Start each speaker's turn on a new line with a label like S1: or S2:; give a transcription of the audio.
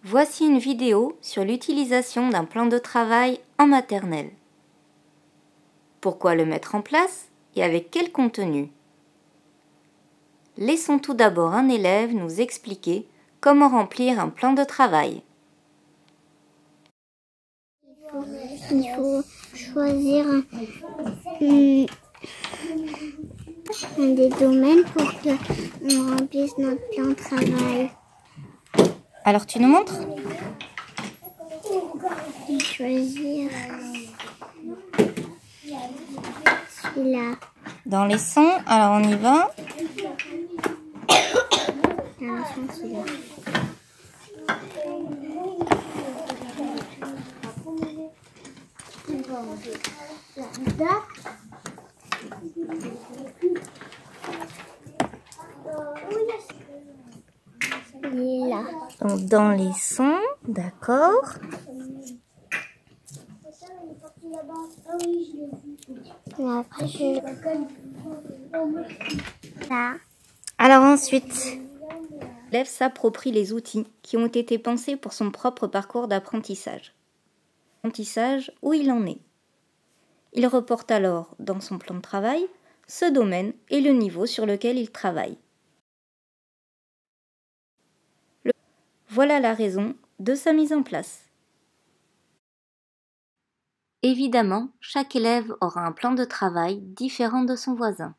S1: Voici une vidéo sur l'utilisation d'un plan de travail en maternelle. Pourquoi le mettre en place et avec quel contenu? Laissons tout d'abord un élève nous expliquer comment remplir un plan de travail.
S2: Il faut choisir un des domaines pour qu'on remplisse notre plan de travail.
S1: Alors tu nous montres?
S2: Et choisir celui-là.
S1: Dans les sons, alors on y va.
S2: Celui-là. Là.
S1: Donc dans les sons, d'accord.
S2: Et après, là.
S1: Alors ensuite, l'élève s'approprie les outils qui ont été pensés pour son propre parcours d'apprentissage. Où il en est. Il reporte alors dans son plan de travail ce domaine et le niveau sur lequel il travaille. Voilà la raison de sa mise en place. Évidemment, chaque élève aura un plan de travail différent de son voisin.